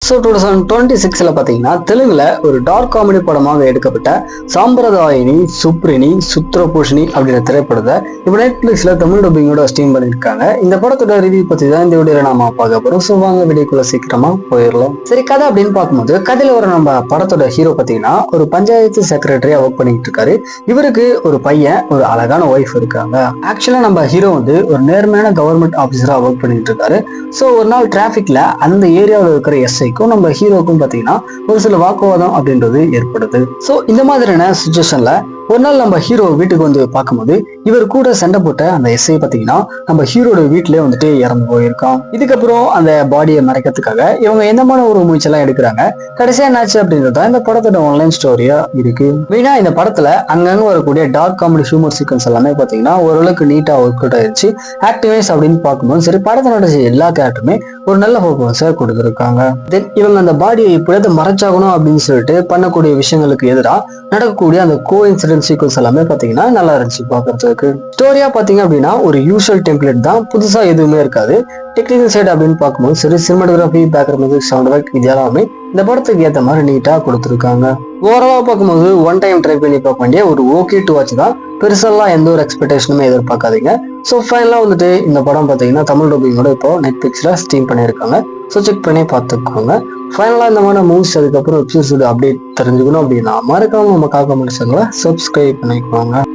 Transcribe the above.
So 2026 பார்த்தீங்கன்னா தெலுங்குல ஒரு டார்க் காமெடி படமாக எடுக்கப்பட்ட சாம்பிரதாயினி சுப்ரினி சுத்ரபூஷினி அப்படின்ற திரைப்படத்தை இப்போ நெட்ஃபிளிக்ஸ்ல தமிழ் டப்பிங்கோட ஸ்ட்ரீம் பண்ணியிருக்காங்க. இந்த படத்தோட ரிவ்யூ பத்தி தான் இந்த வீடியோல நாம பார்க்க போறோம். ஸோ வாங்க வீடியோக்குள்ள சீக்கிரமா போயிடலாம். சரி, கதை அப்படின்னு பார்க்கும்போது கதையில வர நம்ம படத்தோட ஹீரோ பார்த்தீங்கன்னா ஒரு பஞ்சாயத்து செக்ரட்டரியா ஒர்க் பண்ணிட்டு இருக்காரு. இவருக்கு ஒரு பையன், ஒரு அழகான ஒய்ஃப் இருக்காங்க. ஆக்சுவலா நம்ம ஹீரோ வந்து ஒரு நேர்மையான கவர்மெண்ட் ஆபீசரா ஒர்க் பண்ணிட்டு இருக்காரு. ஸோ ஒரு நாள் டிராபிக்ல அந்த ஏரியாவில் இருக்கிற எஸ்ஐக்கும் நம்ம ஹீரோக்கும் பார்த்தீங்கன்னா ஒரு சில வாக்குவாதம் அப்படின்றது ஏற்படுது. ஸோ இந்த மாதிரியான சுச்சுவேஷன்ல ஒரு நாள் நம்ம ஹீரோ வீட்டுக்கு வந்து பார்க்கும்போது இவர் கூட சண்டை போட்ட அந்த எஸ்ஐ பார்த்தீங்கன்னா நம்ம ஹீரோட வீட்டிலே வந்துட்டு இறந்து போயிருக்கான். இதுக்கப்புறம் அந்த பாடியை மறைக்கிறதுக்காக இவங்க எந்தமான ஒரு முயற்சியெல்லாம் எடுக்கிறாங்க. கடைசியா என்னாச்சு அப்படின்றது இந்த படத்தோட ஆன்லைன் ஸ்டோரியா இருக்கு. மெயினா இந்த படத்துல அங்கங்க வரக்கூடிய டார்க் காமெடி ஹியூமர் சீக்வன்ஸ் எல்லாமே பார்த்தீங்கன்னா ஓரளவுக்கு நீட்டா ஒர்க் அவுட் ஆயிடுச்சு. ஆக்டிவைஸ் அப்படின்னு பார்க்கும்போது சரி, படத்தை நடிச்ச எல்லா கேரக்டருமே ஒரு நல்ல பர்ஃபார்மன்ஸை கொடுத்துருக்காங்க. தென் இவங்க அந்த பாடியை இப்படியாவது மறைச்சாகணும் அப்படின்னு சொல்லிட்டு பண்ணக்கூடிய விஷயங்களுக்கு எதிராக நடக்கக்கூடிய அந்த கோ இன்சிடென்ட் சீக்வன்ஸ் எல்லாமே பாத்தீங்கன்னா நல்லா இருந்துச்சு பாக்குறதுக்கு. ஸ்டோரியா பாத்தீங்க அப்படின்னா ஒரு யூஷுவல் டெம்ப்ளேட் தான், புதுசா எதுவுமே இருக்காது. டெக்னிக்கல் சைடு அப்படின்னு பார்க்கும்போது சரி, cinematography, background music, sound effect இது எல்லாமே இந்த படத்துக்கு ஏற்ற மாதிரி நீட்டா கொடுத்துருக்காங்க. ஓவராலா பார்க்கும்போது ஒன் டைம் ட்ரை பண்ணி பார்க்க வேண்டிய ஒரு ஓகே டு வாட்ச் தான். பெருசெல்லாம் எந்த ஒரு எக்ஸ்பெக்டேஷனுமே எதிர்பார்க்காதீங்க. ஸோ ஃபைனலாக வந்துட்டு இந்த படம் பார்த்தீங்கன்னா தமிழ் டப்பிங்கோட இப்போ நெட்ஃபிளிக்ஸ்ல ஸ்ட்ரீம் பண்ணியிருக்காங்க. ஸோ செக் பண்ணி பார்த்துக்கோங்க. ஃபைனலாக இந்த மாதிரி மூவிஸ் அதுக்கப்புறம் வெப்சீரிஸோட அப்டேட் தெரிஞ்சுக்கணும் அப்படின்னா மறக்காம நம்ம காக்க முடிச்சவங்கள சப்ஸ்கிரைப் பண்ணிக்கோங்க.